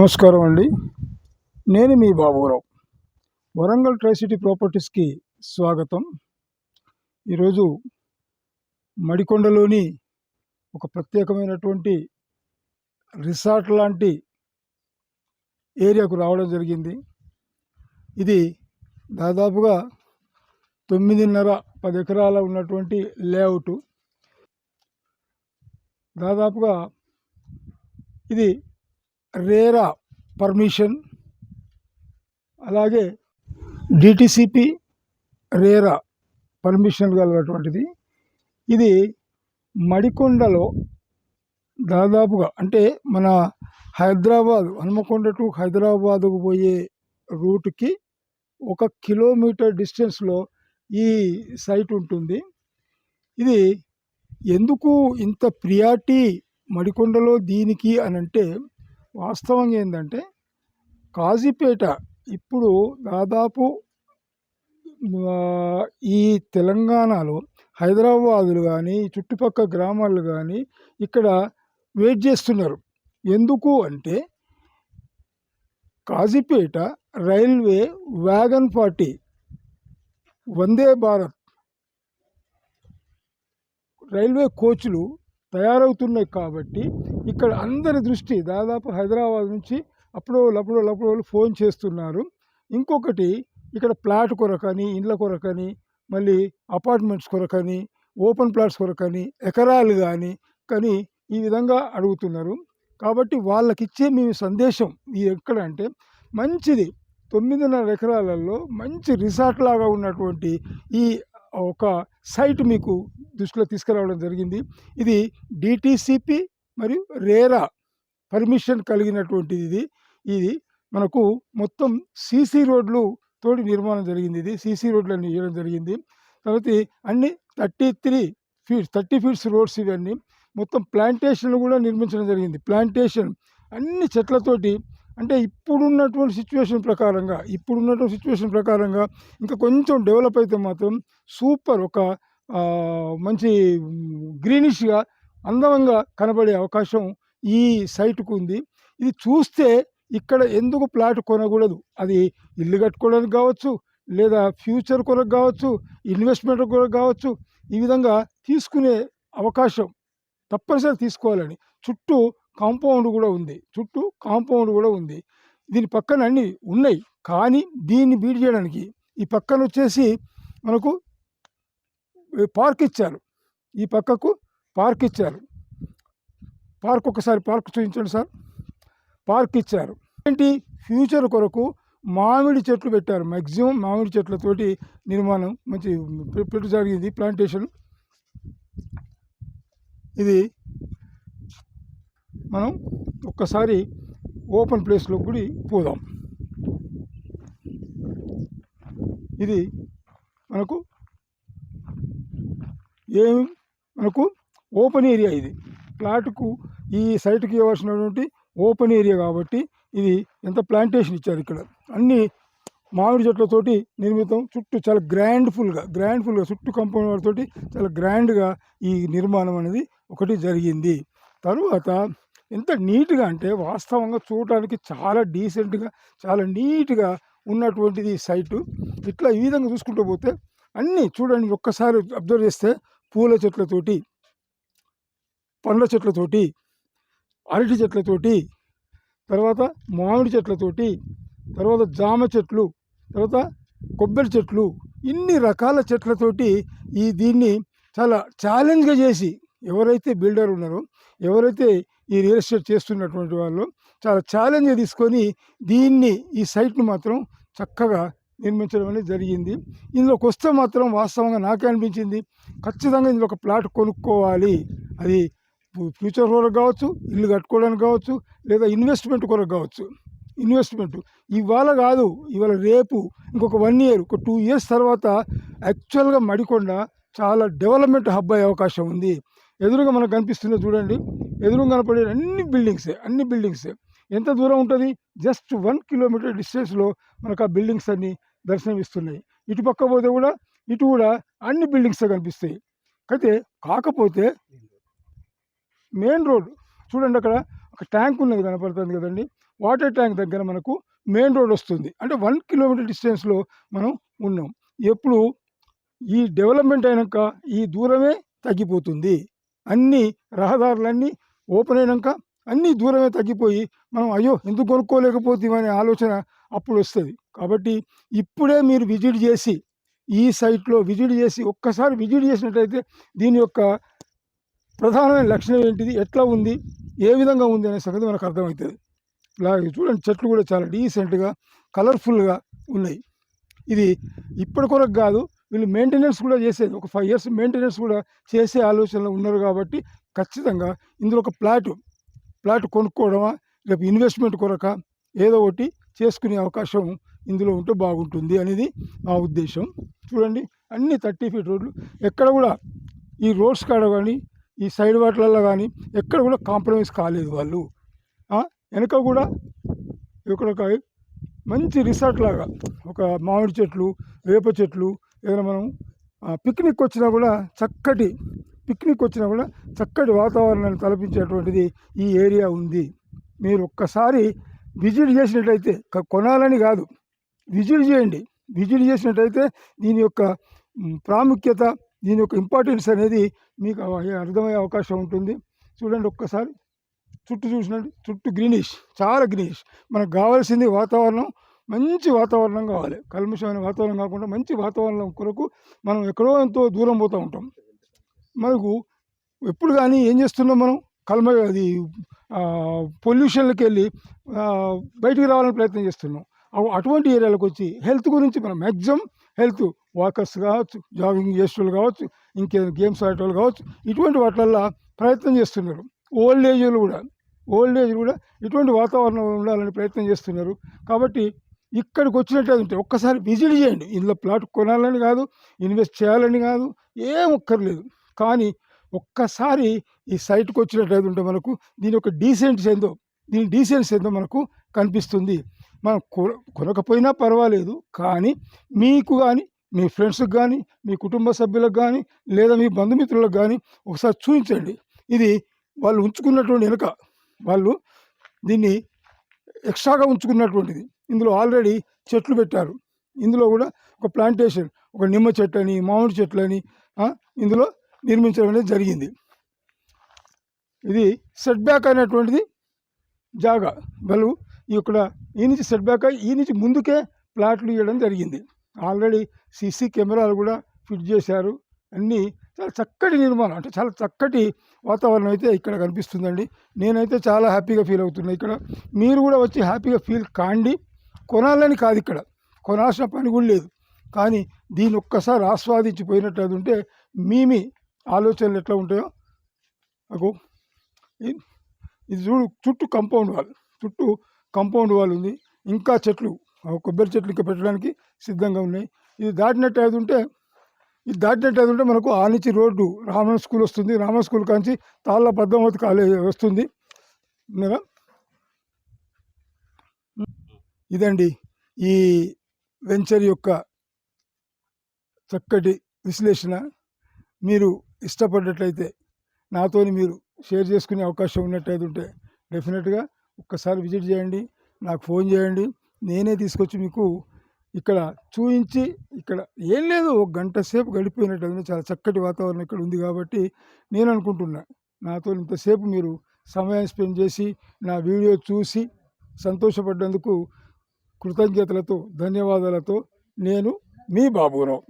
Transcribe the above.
నమస్కారం అండి. నేను మీ బాబురావు. వరంగల్ ట్రై సిటీ ప్రాపర్టీస్కి స్వాగతం. ఈరోజు మడికొండలోని ఒక ప్రత్యేకమైనటువంటి రిసార్ట్ లాంటి ఏరియాకు రావడం జరిగింది. ఇది దాదాపుగా 9.5-10 ఎకరాల ఉన్నటువంటి లేఅవుట్. దాదాపుగా ఇది రేరా పర్మిషన్, అలాగే డిటిసిపి రేరా పర్మిషన్ కలిగినటువంటిది. ఇది మడికొండలో దాదాపుగా అంటే మన హైదరాబాద్ హనుమకొండ టు హైదరాబాదుకు పోయే రూట్కి 1 కిలోమీటర్ డిస్టెన్స్లో ఈ సైట్ ఉంటుంది. ఇది ఎందుకు ఇంత ప్రియారిటీ మడికొండలో దీనికి అని అంటే, వాస్తవంగా ఏంటంటే కాజీపేట ఇప్పుడు దాదాపు ఈ తెలంగాణలో హైదరాబాదులు కానీ చుట్టుపక్కల గ్రామాలు కానీ ఇక్కడ వెయిట్ చేస్తున్నారు. ఎందుకు అంటే Kazipet railway wagon 40 Vande Bharat railway కోచ్లు తయారవుతున్నాయి కాబట్టి ఇక్కడ అందరి దృష్టి దాదాపు హైదరాబాద్ నుంచి అప్పుడు ఫోన్ చేస్తున్నారు. ఇంకొకటి ఇక్కడ ప్లాట్ కొరకని, ఇండ్ల కొరకని, మళ్ళీ అపార్ట్మెంట్స్ కొరకని, ఓపెన్ ప్లాట్స్ కొరకని, ఎకరాలు కానీ ఈ విధంగా అడుగుతున్నారు. కాబట్టి వాళ్ళకిచ్చే మీ సందేశం ఎక్కడ అంటే, మంచిది 9.5 ఎకరాలలో మంచి రిసార్ట్ లాగా ఉన్నటువంటి ఈ ఒక సైట్ మీకు దృష్టిలో తీసుకురావడం జరిగింది. ఇది డిటిసిపి మరియు రేరా పర్మిషన్ కలిగినటువంటిది. ఇది మనకు మొత్తం సీసీ రోడ్లు తోటి నిర్మాణం జరిగింది. ఇది సీసీ రోడ్లన్నీ వేయడం జరిగింది. తర్వాత అన్ని 30 ఫీట్స్ రోడ్స్ ఇవన్నీ. మొత్తం ప్లాంటేషన్లు కూడా నిర్మించడం జరిగింది. ప్లాంటేషన్ అన్ని చెట్లతోటి, అంటే ఇప్పుడున్నటువంటి సిచ్యువేషన్ ప్రకారంగా ఇంకా కొంచెం డెవలప్ అయితే మాత్రం సూపర్, ఒక మంచి గ్రీనిష్గా అందంగా కనబడే అవకాశం ఈ సైటుకు ఉంది. ఇది చూస్తే ఇక్కడ ఎందుకు ప్లాట్ కొనకూడదు, అది ఇల్లు కట్టుకోవడానికి కావచ్చు, లేదా ఫ్యూచర్ కొరకు కావచ్చు, ఇన్వెస్ట్మెంట్ కొరకు కావచ్చు, ఈ విధంగా తీసుకునే అవకాశం తప్పనిసరి తీసుకోవాలని. చుట్టూ కాంపౌండ్ కూడా ఉంది. దీని పక్కన అన్నీ ఉన్నాయి. కానీ దీన్ని బీట్ చేయడానికి ఈ పక్కన వచ్చేసి మనకు పార్క్ ఇచ్చారు. ఈ పక్కకు పార్క్ ఇచ్చారు. ఒకసారి పార్క్ చూపించండి సార్. పార్క్ ఇచ్చారు. ఏంటి, ఫ్యూచర్ కొరకు మామిడి చెట్లు పెట్టారు. మ్యాక్సిమం మామిడి చెట్లతోటి నిర్మాణం మంచి పెట్టు జరిగింది. ప్లాంటేషన్ ఇది మనం ఒక్కసారి ఓపెన్ ప్లేస్లో కూడా పోదాం. ఇది మనకు ఓపెన్ ఏరియా. ఇది ప్లాట్కు ఈ సైట్కి ఇవ్వాల్సినటువంటి ఓపెన్ ఏరియా కాబట్టి ఇది ఎంత ప్లాంటేషన్ ఇచ్చారు. ఇక్కడ అన్ని మామిడి చెట్లతోటి నిర్మితం. చుట్టూ చాలా గ్రాండ్ఫుల్గా చుట్టూ కాంపౌండ్ వాటితోటి చాలా గ్రాండ్గా ఈ నిర్మాణం అనేది ఒకటి జరిగింది. తరువాత ఎంత నీట్గా అంటే వాస్తవంగా చూడటానికి చాలా డీసెంట్గా, చాలా నీట్గా ఉన్నటువంటిది ఈ సైటు. ఇట్లా ఈ విధంగా చూసుకుంటూ పోతే అన్నీ చూడండి, ఒక్కసారి అబ్జర్వ్ చేస్తే పూల చెట్లతోటి, పండ్ల చెట్లతోటి, అరటి చెట్లతోటి, తర్వాత మామిడి చెట్లతోటి, తర్వాత జామ చెట్లు, తర్వాత కొబ్బరి చెట్లు, ఇన్ని రకాల చెట్లతోటి దీన్ని చాలా ఛాలెంజ్గా చేసి, ఎవరైతే బిల్డర్ ఉన్నారో, ఎవరైతే ఈ రియల్ ఎస్టేట్ చేస్తున్నటువంటి వాళ్ళు చాలా ఛాలెంజ్గా తీసుకొని ఈ సైట్ను మాత్రం చక్కగా నిర్మించడం అనేది జరిగింది. ఇందులోకి వస్తే మాత్రం వాస్తవంగా నాకే అనిపించింది, ఖచ్చితంగా ఇందులో ఒక ప్లాట్ కొనుక్కోవాలి. అది ఫ్యూచర్ కొరకు కావచ్చు, ఇల్లు కట్టుకోవడానికి కావచ్చు, లేదా ఇన్వెస్ట్మెంట్ కొరకు కావచ్చు. ఇన్వెస్ట్మెంట్ ఇవాళ కాదు, ఇవాళ రేపు ఇంకొక 1 year, ఒక 2 years తర్వాత యాక్చువల్గా మడికొండ చాలా డెవలప్మెంట్ హబ్ అయ్యే అవకాశం ఉంది. ఎదురుగా మనకు కనిపిస్తుందో చూడండి, ఎదురుగా కనపడే అన్ని బిల్డింగ్సే. ఎంత దూరం ఉంటుంది, జస్ట్ 1 kilometer డిస్టెన్స్లో మనకు ఆ బిల్డింగ్స్ అన్నీ దర్శనమిస్తున్నాయి. ఇటు పక్క పోతే కూడా ఇటు కూడా అన్ని బిల్డింగ్సే కనిపిస్తాయి. కాకపోతే మెయిన్ రోడ్ చూడండి, అక్కడ ఒక ట్యాంక్ ఉన్నది కనపడుతుంది కదండి. వాటర్ ట్యాంక్ దగ్గర మనకు మెయిన్ రోడ్ వస్తుంది. అంటే 1 కిలోమీటర్ డిస్టెన్స్‌లో మనం ఉన్నాం. ఎప్పుడు ఈ డెవలప్‌మెంట్ అయినాక ఈ దూరమే తగ్గిపోతుంది. అన్ని రహదారులన్నీ ఓపెన్ అయినాక అన్నీ దూరమే తగ్గిపోయి మనం అయ్యో! ఎందుకు కొనుక్కోలేకపోతిమనే ఆలోచన అప్పుడొస్తది. కాబట్టి ఇప్పుడే మీరు విజిట్ చేసి ఈ సైట్‌లో విజిట్ చేసి ఒక్కసారి విజిట్ చేసినట్టయితే దీని యొక్క ప్రధానమైన లక్షణం ఏంటిది? ఎట్లా ఉంది? ఏ విధంగా ఉంది అనే సంగతి మనకు అర్థమవుతది. ఇలాగ చూడండి చెట్లు కూడా చాలా డీసెంట్‌గా, కలర్‌ఫుల్‌గా ఉన్నాయి. ఇది ఇప్పటి కొరకు కాదు, వీళ్ళు మెయింటెనెన్స్ కూడా చేసేది. ఒక 5 ఇయర్స్ మెయింటెనెన్స్ కూడా చేసే ఆలోచనలో ఉన్నారు కాబట్టి ఖచ్చితంగా ఇందులో ఒక ఫ్లాట్ కొనుక్కోవడమా, రేపు ఇన్వెస్ట్‌మెంట్ కొరకా ఏదో ఒకటి చేసుకునే అవకాశం ఇందులో ఉంటే బాగుంటుంది అనేది నా ఉద్దేశం. చూడండి అన్ని 30 ఫీట్ రోడ్లు. ఎక్కడ కూడా ఈ రోడ్స్ కాడ కానీ, ఈ సైడ్ వాటిలల్లో కానీ ఎక్కడ కూడా కాంప్రమైజ్ కాలేదు వాళ్ళు. వెనక కూడా ఇక్కడ ఒక మంచి రిసార్ట్ లాగా ఒక మామిడి చెట్లు, వేప చెట్లు, ఏదైనా మనం పిక్నిక్ వచ్చినా కూడా చక్కటి వాతావరణాన్ని తలపించేటువంటిది ఈ ఏరియా ఉంది. మీరు ఒక్కసారి విజిట్ చేసినట్లయితే కొనాలని కాదు, విజిట్ చేయండి. విజిట్ చేసినట్టయితే దీని యొక్క ప్రాముఖ్యత, దీని యొక్క ఇంపార్టెన్స్ అనేది మీకు అర్థమయ్యే అవకాశం ఉంటుంది. చూడండి ఒక్కసారి చుట్టూ చూసినట్టు చుట్టూ గ్రీనిష్, చాలా గ్రీనిష్. మనకు కావాల్సింది వాతావరణం, మంచి వాతావరణం కావాలి. కల్మషమైన వాతావరణం కాకుండా మంచి వాతావరణం కొరకు మనం ఎక్కడో ఎంతో దూరం పోతూ ఉంటాం. మనకు ఎప్పుడు కానీ ఏం చేస్తున్నాం మనం అది పొల్యూషన్లకి వెళ్ళి బయటికి రావాలని ప్రయత్నం చేస్తున్నాం. అటువంటి ఏరియాలకు వచ్చి హెల్త్ గురించి మనం మ్యాక్సిమం హెల్త్ వాకర్స్ కావచ్చు, జాగింగ్ చేసేవాళ్ళు కావచ్చు, ఇంకేదైనా గేమ్స్ ఆడేవాళ్ళు కావచ్చు, ఇటువంటి వాటిల్లో ప్రయత్నం చేస్తున్నారు. ఓల్డ్ ఏజ్ కూడా ఇటువంటి వాతావరణం ఉండాలని ప్రయత్నం చేస్తున్నారు. కాబట్టి ఇక్కడికి వచ్చినట్టు ఉంటే ఒక్కసారి విజిట్ చేయండి. ఇందులో ప్లాట్ కొనాలని కాదు, ఇన్వెస్ట్ చేయాలని కాదు, ఏం ఒక్కర్లేదు. కానీ ఒక్కసారి ఈ సైట్కి వచ్చినట్టు ఉంటే మనకు దీని యొక్క డీసెన్స్ ఏందో మనకు కనిపిస్తుంది. మనం కొనకపోయినా పర్వాలేదు, కానీ మీకు కానీ, మీ ఫ్రెండ్స్కి కానీ, మీ కుటుంబ సభ్యులకు కానీ, లేదా మీ బంధుమిత్రులకు కానీ ఒకసారి చూపించండి. ఇది వాళ్ళు ఉంచుకున్నటువంటి వెనుక వాళ్ళు దీన్ని ఎక్స్ట్రాగా ఉంచుకున్నటువంటిది. ఇందులో ఆల్రెడీ చెట్లు పెట్టారు. ఇందులో కూడా ఒక ప్లాంటేషన్, ఒక నిమ్మ చెట్టు అని, మామిడి చెట్లు అని ఇందులో నిర్మించడం అనేది జరిగింది. ఇది సెట్ బ్యాక్ అనేటువంటిది జాగా. వాళ్ళు ఇక్కడ ఈ నుంచి సెట్ బ్యాక్ ఈ నుంచి ముందుకే ప్లాట్లు ఇవ్వడం జరిగింది. ఆల్రెడీ సీసీ కెమెరాలు కూడా ఫిట్ చేశారు. అన్నీ చాలా చక్కటి నిర్మాణం, అంటే చాలా చక్కటి వాతావరణం అయితే ఇక్కడ కనిపిస్తుందండి. నేనైతే చాలా హ్యాపీగా ఫీల్ అవుతున్నా. ఇక్కడ మీరు కూడా వచ్చి హ్యాపీగా ఫీల్ కాండి. కొనాలని కాదు, ఇక్కడ కొనాల్సిన పని కూడా లేదు. కానీ దీన్ని ఒక్కసారి ఆస్వాదించిపోయినట్టు అది ఉంటే మీ ఆలోచనలు ఎట్లా ఉంటాయో నాకు ఇది చుట్టూ కాంపౌండ్ వాల్ ఉంది. ఇంకా చెట్లు, కొబ్బరి చెట్లు ఇంకా పెట్టడానికి సిద్ధంగా ఉన్నాయి. ఇది దాటినట్టు అది ఉంటే మనకు ఆ నుంచి రోడ్డు రామన్ స్కూల్ వస్తుంది. రామన్ స్కూల్ కాంచి తాళ్ళ పద్మావతి కాలేజ్ వస్తుంది. ఇదండి ఈ వెంచర్ యొక్క చక్కటి విశ్లేషణ. మీరు ఇష్టపడ్డట్లయితే నాతోని మీరు షేర్ చేసుకునే అవకాశం ఉన్నట్టయితే ఉంటే డెఫినెట్గా ఒక్కసారి విజిట్ చేయండి, నాకు ఫోన్ చేయండి. నేనే తీసుకొచ్చి మీకు ఇక్కడ చూపించి, ఇక్కడ ఏం లేదు, ఒక గంట సేపు గడిపోయినట్టు చాలా చక్కటి వాతావరణం ఇక్కడ ఉంది. కాబట్టి నేను అనుకుంటున్నా, నాతో ఇంతసేపు మీరు సమయం స్పెండ్ చేసి నా వీడియో చూసి సంతోషపడ్డందుకు కృతజ్ఞతలతో, ధన్యవాదాలతో నేను మీ బాబురావు.